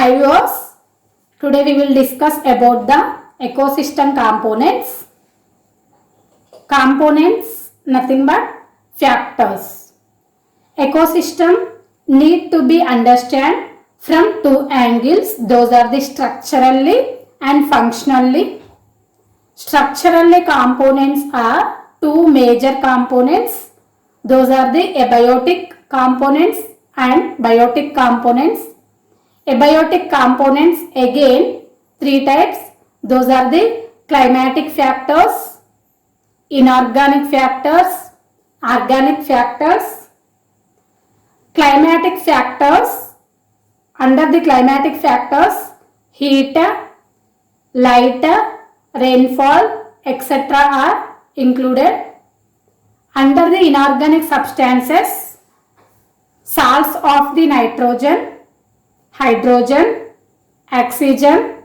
Hi viewers, today we will discuss about the ecosystem components. Components nothing but factors. Ecosystem need to be understood from two angles. Those are the structurally and functionally. Structurally components are two major components. Those are the abiotic components and biotic components. Abiotic components again three types. Those are the climatic factors, inorganic factors, organic factors. Climatic factors, under the climatic factors, heat, light, rainfall, etc. are included. Under the inorganic substances, salts of the nitrogen, hydrogen, oxygen,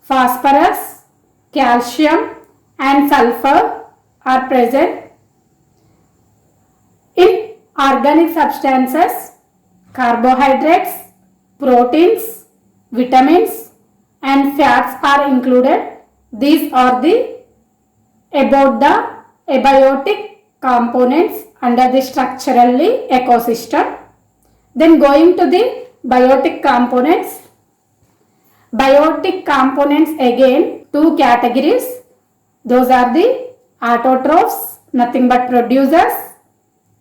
phosphorus, calcium and sulfur are present. In organic substances, carbohydrates, proteins, vitamins and fats are included. These are the about the abiotic components under the structurally ecosystem. Then going to the biotic components. Biotic components again two categories. Those are the autotrophs, nothing but producers,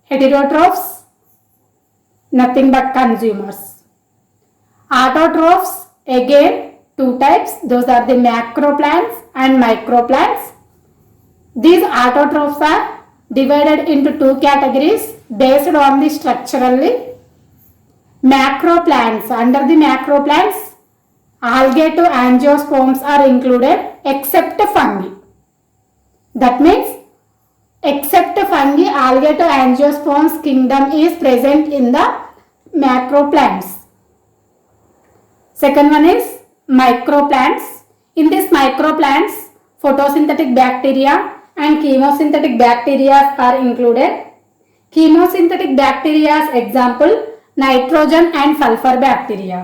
heterotrophs, nothing but consumers. Autotrophs again two types. Those are the macroplants and microplants. These autotrophs are divided into two categories based on the structurally. Macroplants, under the macroplants, algae to angiosperms are included except fungi. That means except fungi, algae to angiosperms kingdom is present in the macroplants. Second one is microplants. In these microplants, photosynthetic bacteria and chemosynthetic bacteria are included. Chemosynthetic bacteria's example nitrogen and sulfur bacteria.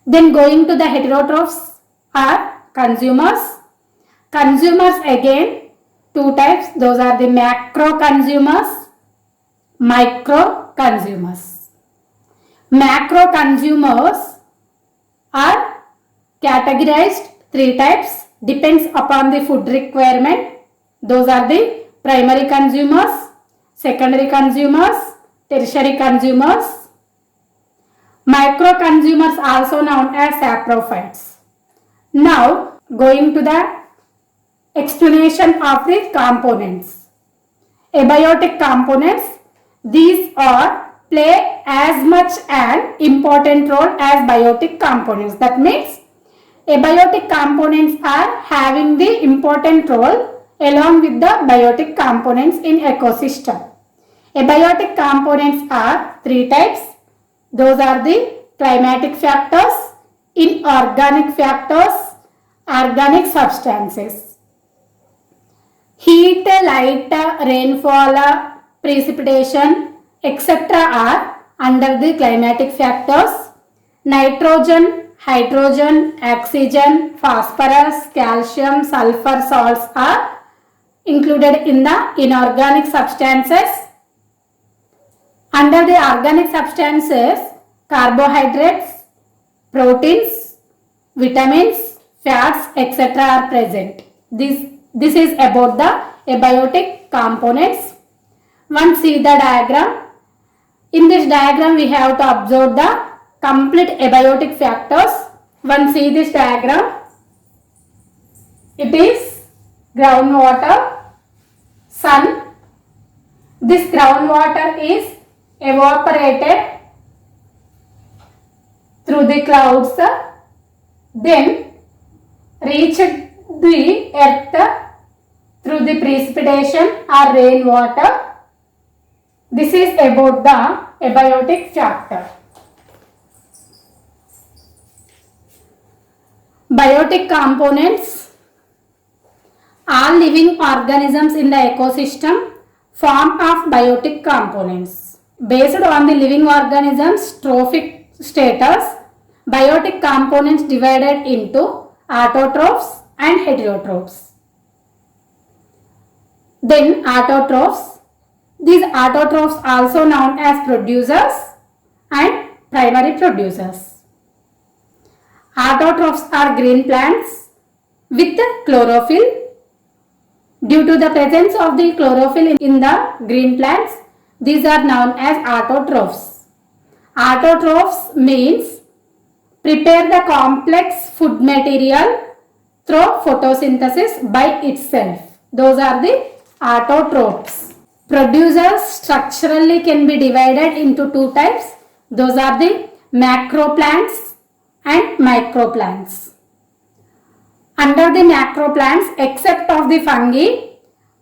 Then going to the heterotrophs are consumers. Consumers again two types. Those are the macro consumers, micro consumers. Macro consumers are categorized three types, depends upon the food requirement. Those are the primary consumers, secondary consumers, tertiary consumers. Micro consumers also known as saprophytes. Now going to the explanation of the components. Abiotic components, these are play as much an important role as biotic components. That means abiotic components are having the important role along with the biotic components in ecosystem. Abiotic components are three types. Those are the climatic factors, inorganic factors, organic substances. Heat, light, rainfall, precipitation, etc. are under the climatic factors. Nitrogen, hydrogen, oxygen, phosphorus, calcium, sulfur salts are included in the inorganic substances. Under the organic substances, carbohydrates, proteins, vitamins, fats, etc. are present. This is about the abiotic components. One see the diagram. In this diagram we have to observe the complete abiotic factors. One see this diagram. It is groundwater, sun. This groundwater is evaporated through the clouds, then reached the earth through the precipitation or rainwater. This is about the abiotic factor. Biotic components, all living organisms in the ecosystem form of biotic components. Based on the living organisms trophic status, biotic components divided into autotrophs and heterotrophs. Then autotrophs. These autotrophs also known as producers and primary producers. Autotrophs are green plants with chlorophyll. Due to the presence of the chlorophyll in the green plants, these are known as autotrophs. Autotrophs means prepare the complex food material through photosynthesis by itself. Those are the autotrophs. Producers structurally can be divided into two types. Those are the macroplants and microplants. Under the macroplants, except of the fungi,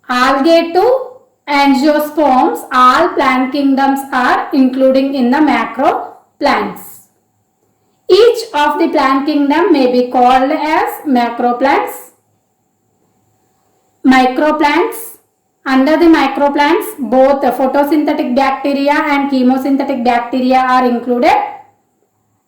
algae to angiosperms, all plant kingdoms are including in the macroplants. Each of the plant kingdom may be called as macroplants. Microplants. Under the microplants, both photosynthetic bacteria and chemosynthetic bacteria are included.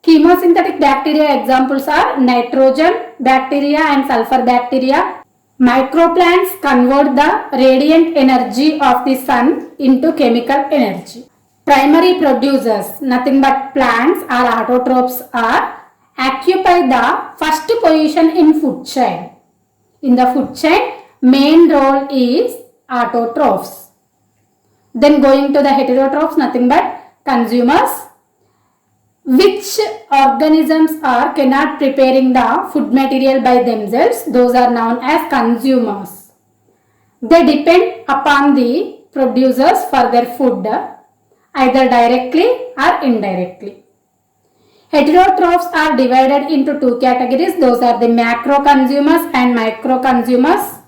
Chemosynthetic bacteria examples are nitrogen bacteria and sulfur bacteria. Microplants convert the radiant energy of the sun into chemical energy. Primary producers, nothing but plants or autotrophs, are occupy the first position in food chain. In the food chain, main role is autotrophs. Then going to the heterotrophs, nothing but consumers. Which organisms are cannot preparing the food material by themselves? Those are known as consumers. They depend upon the producers for their food, either directly or indirectly. Heterotrophs are divided into two categories. Those are the macro consumers and micro consumers.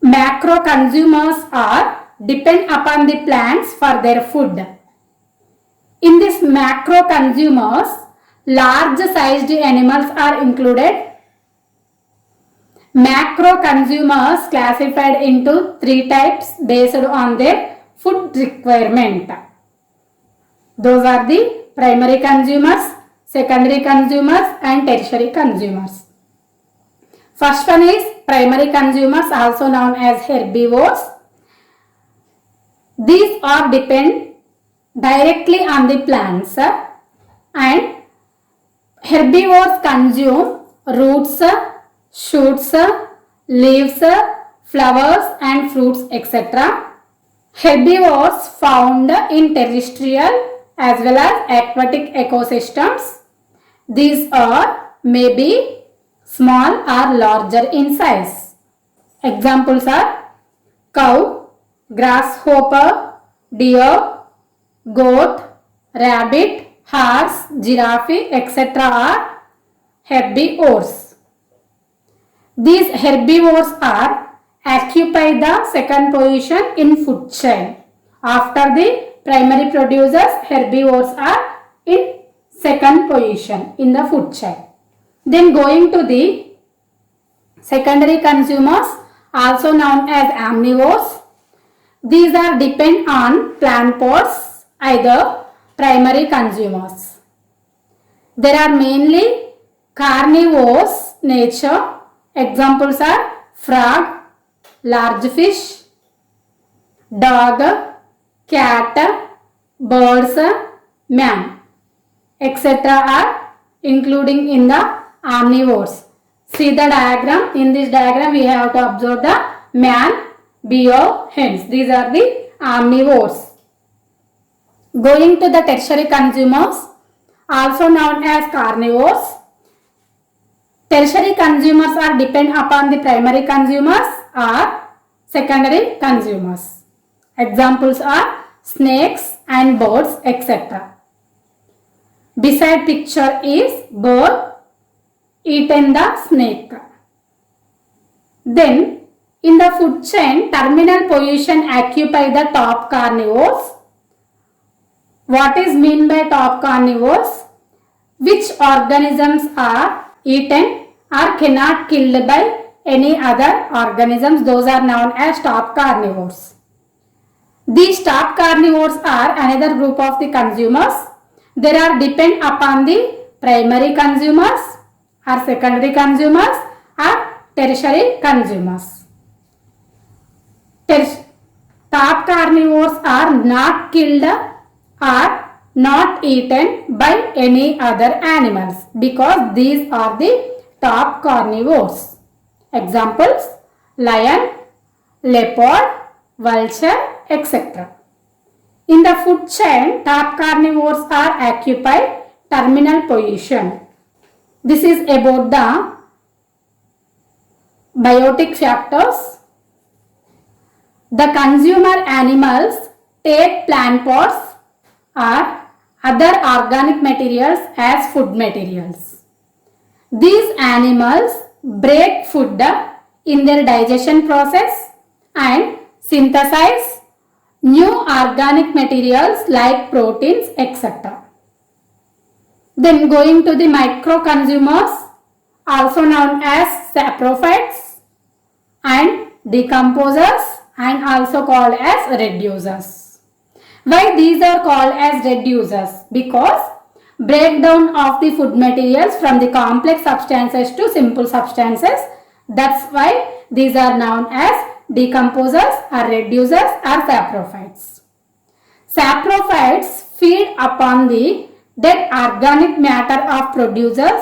Macro consumers are depend upon the plants for their food. In this macro consumers, large sized animals are included. Macro consumers classified into three types based on their food requirement. Those are the primary consumers, secondary consumers and tertiary consumers. First one is primary consumers, also known as herbivores. These are depend directly on the plants, and herbivores consume roots, shoots, leaves, flowers and fruits, etc. Herbivores found in terrestrial as well as aquatic ecosystems. These are maybe small or larger in size. Examples are cow, grasshopper, deer, goat, rabbit, horse, giraffe, etc. are herbivores. These herbivores are occupy the second position in food chain. After the primary producers, herbivores are in second position in the food chain. Then going to the secondary consumers, also known as omnivores. These are depend on plant pods, either primary consumers. There are mainly carnivorous nature. Examples are frog, large fish, dog, cat, birds, man, etc. are including in the omnivores. See the diagram. In this diagram we have to observe the man, bear, hens. These are the omnivores. Going to the tertiary consumers, also known as carnivores. Tertiary consumers are depend upon the primary consumers or secondary consumers. Examples are snakes and birds, etc. Beside picture is bird eaten the snake. Then in the food chain, terminal position occupy the top carnivores. What is mean by top carnivores? Which organisms are eaten or cannot killed by any other organisms? Those are known as top carnivores. These top carnivores are another group of the consumers. There are depend upon the primary consumers or secondary consumers or tertiary consumers. Top carnivores are not killed or not eaten by any other animals because these are the top carnivores. Examples: lion, leopard, vulture, etc. In the food chain, top carnivores are occupy terminal position. This is about the biotic factors. The consumer animals take plant parts or other organic materials as food materials. These animals break food in their digestion process and synthesize new organic materials like proteins, etc. Then going to the micro consumers, also known as saprophytes and decomposers, and also called as reducers. Why these are called as reducers? Because breakdown of the food materials from the complex substances to simple substances. That's why these are known as decomposers or reducers or saprophytes. Saprophytes feed upon the dead organic matter of producers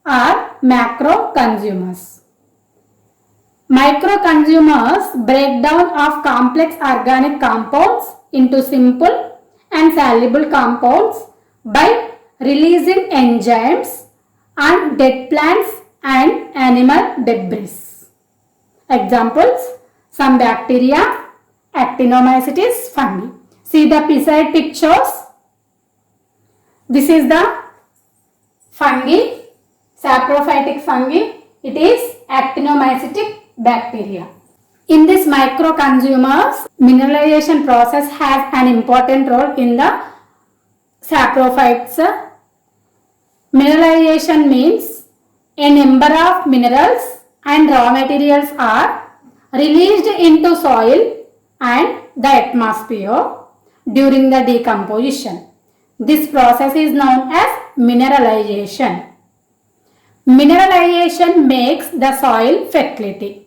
or macro consumers. Micro consumers break down of complex organic compounds into simple and soluble compounds by releasing enzymes on dead plants and animal debris. Examples: some bacteria, actinomycetes, fungi. See the beside pictures. This is the fungi, saprophytic fungi. It is actinomycetic bacteria. In this micro consumers, mineralization process has an important role in the saprophytes. Mineralization means a number of minerals and raw materials are released into soil and the atmosphere during the decomposition. This process is known as mineralization. Mineralization makes the soil fertility.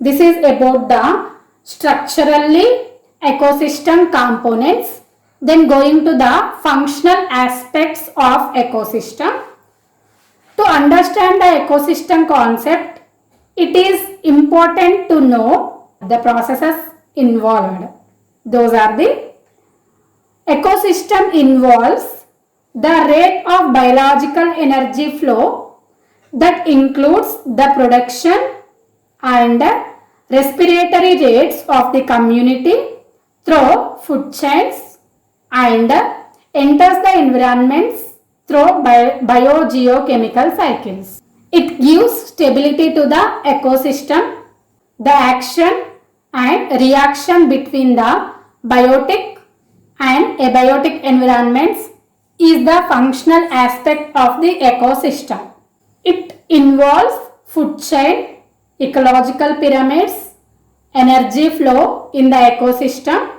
This is about the structurally ecosystem components. Then going to the functional aspects of ecosystem. To understand the ecosystem concept, it is important to know the processes involved. Those are the ecosystem involves the rate of biological energy flow that includes the production and respiratory rates of the community through food chains and enters the environments through biogeochemical cycles. It gives stability to the ecosystem. The action and reaction between the biotic and abiotic environments is the functional aspect of the ecosystem. It involves food chain, ecological pyramids, energy flow in the ecosystem,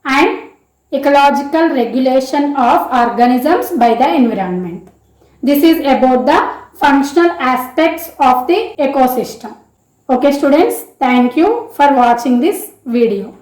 and ecological regulation of organisms by the environment. This is about the functional aspects of the ecosystem. Okay students, thank you for watching this video.